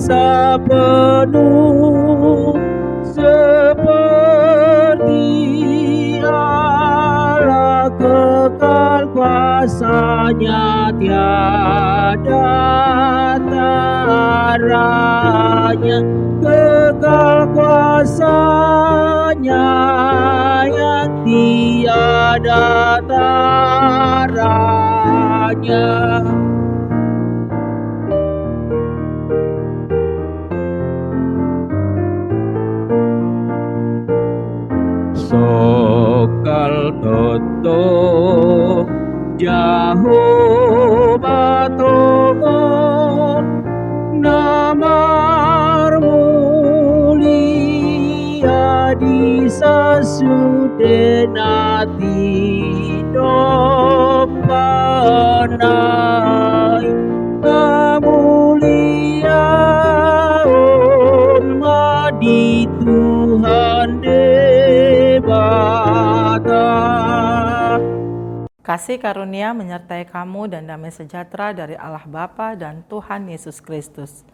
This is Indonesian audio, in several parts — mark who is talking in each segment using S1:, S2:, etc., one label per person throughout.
S1: sepenuh seperti Allah kekal kuasanya tiada taranya, kekal kuasanya yang tiada taranya. Sokal toto Jehovah Togon namar mulia di sasudenati dompanai kemuliaan di Tuhan debata.
S2: Kasih karunia menyertai kamu dan damai sejahtera dari Allah Bapa dan Tuhan Yesus Kristus.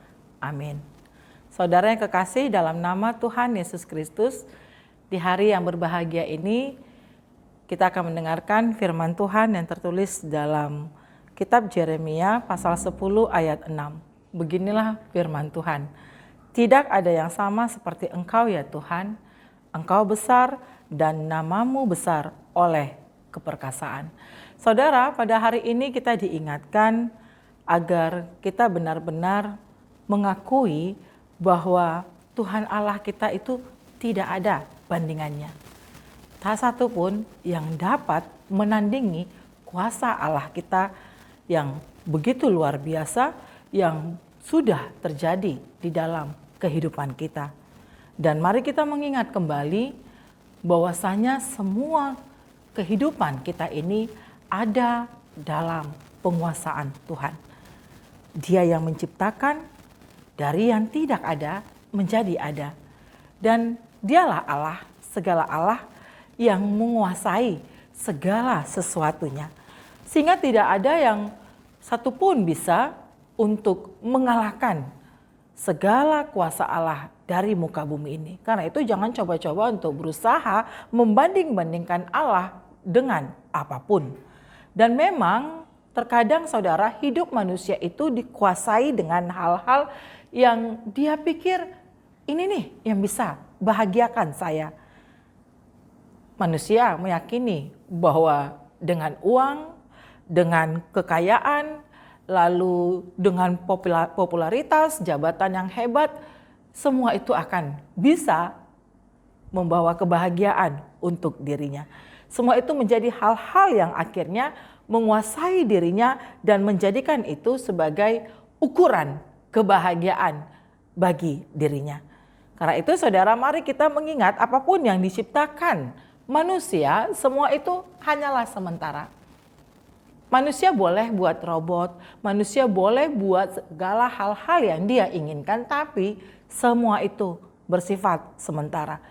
S2: Amin. Saudara yang kekasih, dalam nama Tuhan Yesus Kristus, di hari yang berbahagia ini, kita akan mendengarkan firman Tuhan yang tertulis dalam kitab Yeremia pasal 10 ayat 6. Beginilah firman Tuhan. Tidak ada yang sama seperti Engkau ya Tuhan, Engkau besar dan namamu besar oleh keperkasaan. Saudara, pada hari ini kita diingatkan agar kita benar-benar mengakui bahwa Tuhan Allah kita itu tidak ada bandingannya. Tak satu pun yang dapat menandingi kuasa Allah kita yang begitu luar biasa yang sudah terjadi di dalam kehidupan kita. Dan mari kita mengingat kembali bahwasanya semua kehidupan kita ini ada dalam penguasaan Tuhan. Dia yang menciptakan dari yang tidak ada menjadi ada. Dan dialah Allah, segala Allah yang menguasai segala sesuatunya. Sehingga tidak ada yang satupun bisa untuk mengalahkan segala kuasa Allah dari muka bumi ini. Karena itu jangan coba-coba untuk berusaha membanding-bandingkan Allah dengan apapun. Dan memang terkadang saudara, hidup manusia itu dikuasai dengan hal-hal yang dia pikir ini nih yang bisa bahagiakan saya. Manusia meyakini bahwa dengan uang, dengan kekayaan, lalu dengan popularitas, jabatan yang hebat, semua itu akan bisa membawa kebahagiaan untuk dirinya. Semua itu menjadi hal-hal yang akhirnya menguasai dirinya dan menjadikan itu sebagai ukuran kebahagiaan bagi dirinya. Karena itu saudara, mari kita mengingat apapun yang diciptakan manusia, semua itu hanyalah sementara. Manusia boleh buat robot, manusia boleh buat segala hal-hal yang dia inginkan, tapi semua itu bersifat sementara.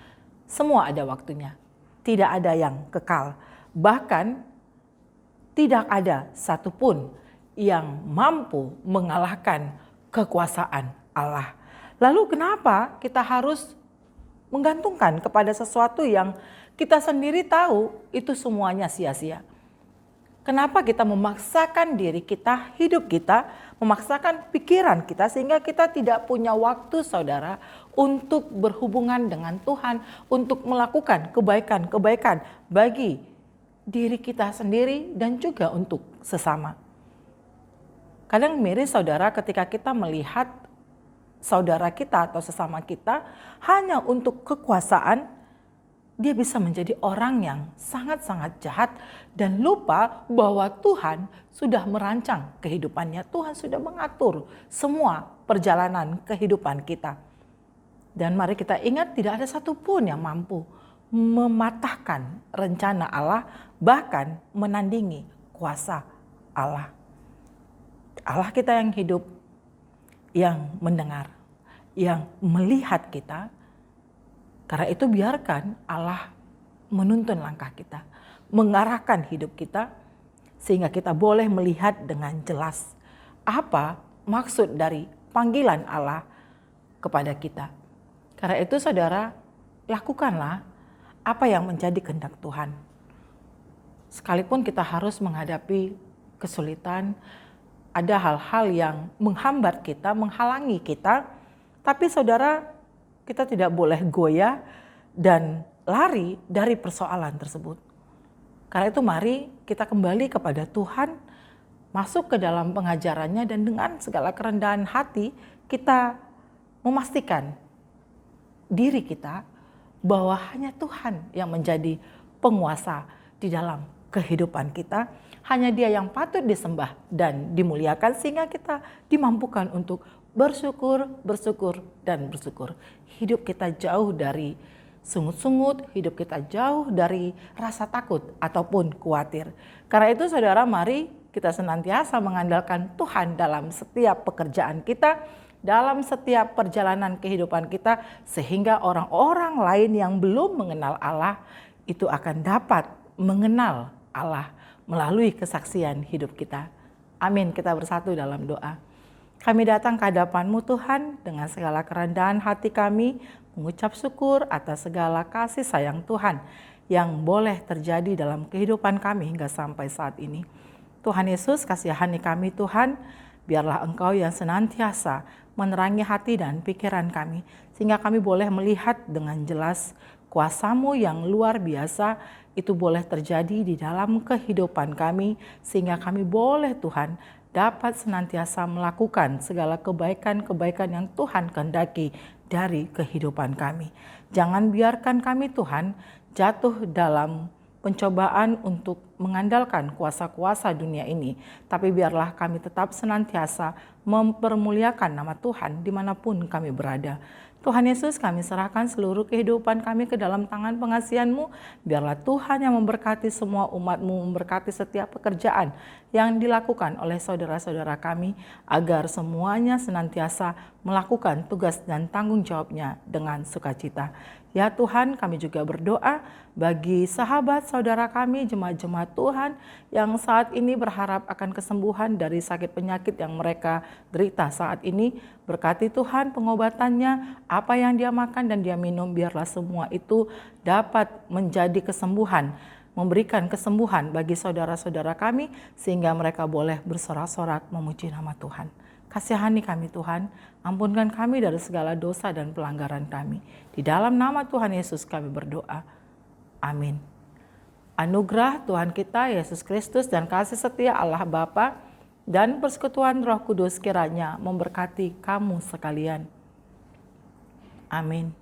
S2: Semua ada waktunya, tidak ada yang kekal. Bahkan tidak ada satupun yang mampu mengalahkan kekuasaan Allah. Lalu kenapa kita harus menggantungkan kepada sesuatu yang kita sendiri tahu itu semuanya sia-sia? Kenapa kita memaksakan diri kita, hidup kita, memaksakan pikiran kita sehingga kita tidak punya waktu saudara untuk berhubungan dengan Tuhan, untuk melakukan kebaikan-kebaikan bagi diri kita sendiri dan juga untuk sesama. Kadang miris saudara ketika kita melihat saudara kita atau sesama kita hanya untuk kekuasaan, dia bisa menjadi orang yang sangat-sangat jahat dan lupa bahwa Tuhan sudah merancang kehidupannya. Tuhan sudah mengatur semua perjalanan kehidupan kita. Dan mari kita ingat tidak ada satupun yang mampu mematahkan rencana Allah, bahkan menandingi kuasa Allah. Allah kita yang hidup, yang mendengar, yang melihat kita. Karena itu biarkan Allah menuntun langkah kita, mengarahkan hidup kita, sehingga kita boleh melihat dengan jelas apa maksud dari panggilan Allah kepada kita. Karena itu saudara, lakukanlah apa yang menjadi kehendak Tuhan. Sekalipun kita harus menghadapi kesulitan, ada hal-hal yang menghambat kita, menghalangi kita, tapi saudara, kita tidak boleh goyah dan lari dari persoalan tersebut. Karena itu mari kita kembali kepada Tuhan, masuk ke dalam pengajarannya, dan dengan segala kerendahan hati kita memastikan diri kita bahwa hanya Tuhan yang menjadi penguasa di dalam kehidupan kita. Hanya Dia yang patut disembah dan dimuliakan, sehingga kita dimampukan untuk bersyukur, bersyukur, dan bersyukur. Hidup kita jauh dari sungut-sungut, hidup kita jauh dari rasa takut ataupun khawatir. Karena itu saudara, mari kita senantiasa mengandalkan Tuhan dalam setiap pekerjaan kita, dalam setiap perjalanan kehidupan kita, sehingga orang-orang lain yang belum mengenal Allah itu akan dapat mengenal Allah melalui kesaksian hidup kita. Amin. Kita bersatu dalam doa. Kami datang ke hadapan-Mu Tuhan dengan segala kerendahan hati kami, mengucap syukur atas segala kasih sayang Tuhan yang boleh terjadi dalam kehidupan kami hingga sampai saat ini. Tuhan Yesus, kasihani kami Tuhan, biarlah Engkau yang senantiasa menerangi hati dan pikiran kami, sehingga kami boleh melihat dengan jelas kuasa-Mu yang luar biasa itu boleh terjadi di dalam kehidupan kami, sehingga kami boleh Tuhan dapat senantiasa melakukan segala kebaikan-kebaikan yang Tuhan kehendaki dari kehidupan kami. Jangan biarkan kami Tuhan jatuh dalam pencobaan untuk mengandalkan kuasa-kuasa dunia ini, tapi biarlah kami tetap senantiasa mempermuliakan nama Tuhan dimanapun kami berada. Tuhan Yesus, kami serahkan seluruh kehidupan kami ke dalam tangan pengasihan-Mu. Biarlah Tuhan yang memberkati semua umat-Mu, memberkati setiap pekerjaan yang dilakukan oleh saudara-saudara kami, agar semuanya senantiasa melakukan tugas dan tanggung jawabnya dengan sukacita. Ya Tuhan, kami juga berdoa bagi sahabat saudara kami, jemaat-jemaat Tuhan yang saat ini berharap akan kesembuhan dari sakit penyakit yang mereka derita saat ini. Berkati Tuhan pengobatannya, apa yang dia makan dan dia minum, biarlah semua itu dapat menjadi kesembuhan, memberikan kesembuhan bagi saudara-saudara kami, sehingga mereka boleh bersorak-sorak memuji nama Tuhan. Kasihani kami Tuhan, ampunkan kami dari segala dosa dan pelanggaran kami. Di dalam nama Tuhan Yesus kami berdoa. Amin. Anugerah Tuhan kita Yesus Kristus dan kasih setia Allah Bapa dan persekutuan Roh Kudus kiranya memberkati kamu sekalian. Amin.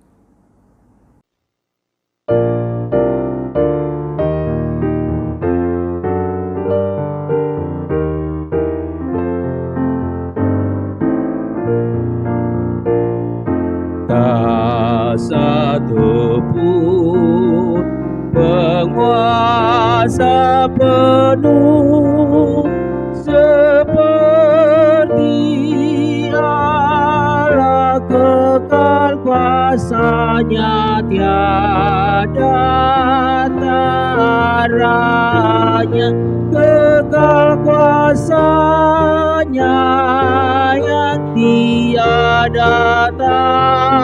S1: Satu pun penguasa penuh seperti Allah, kekal kuasanya tiada taranya, kekal kuasanya yang tiada taranya.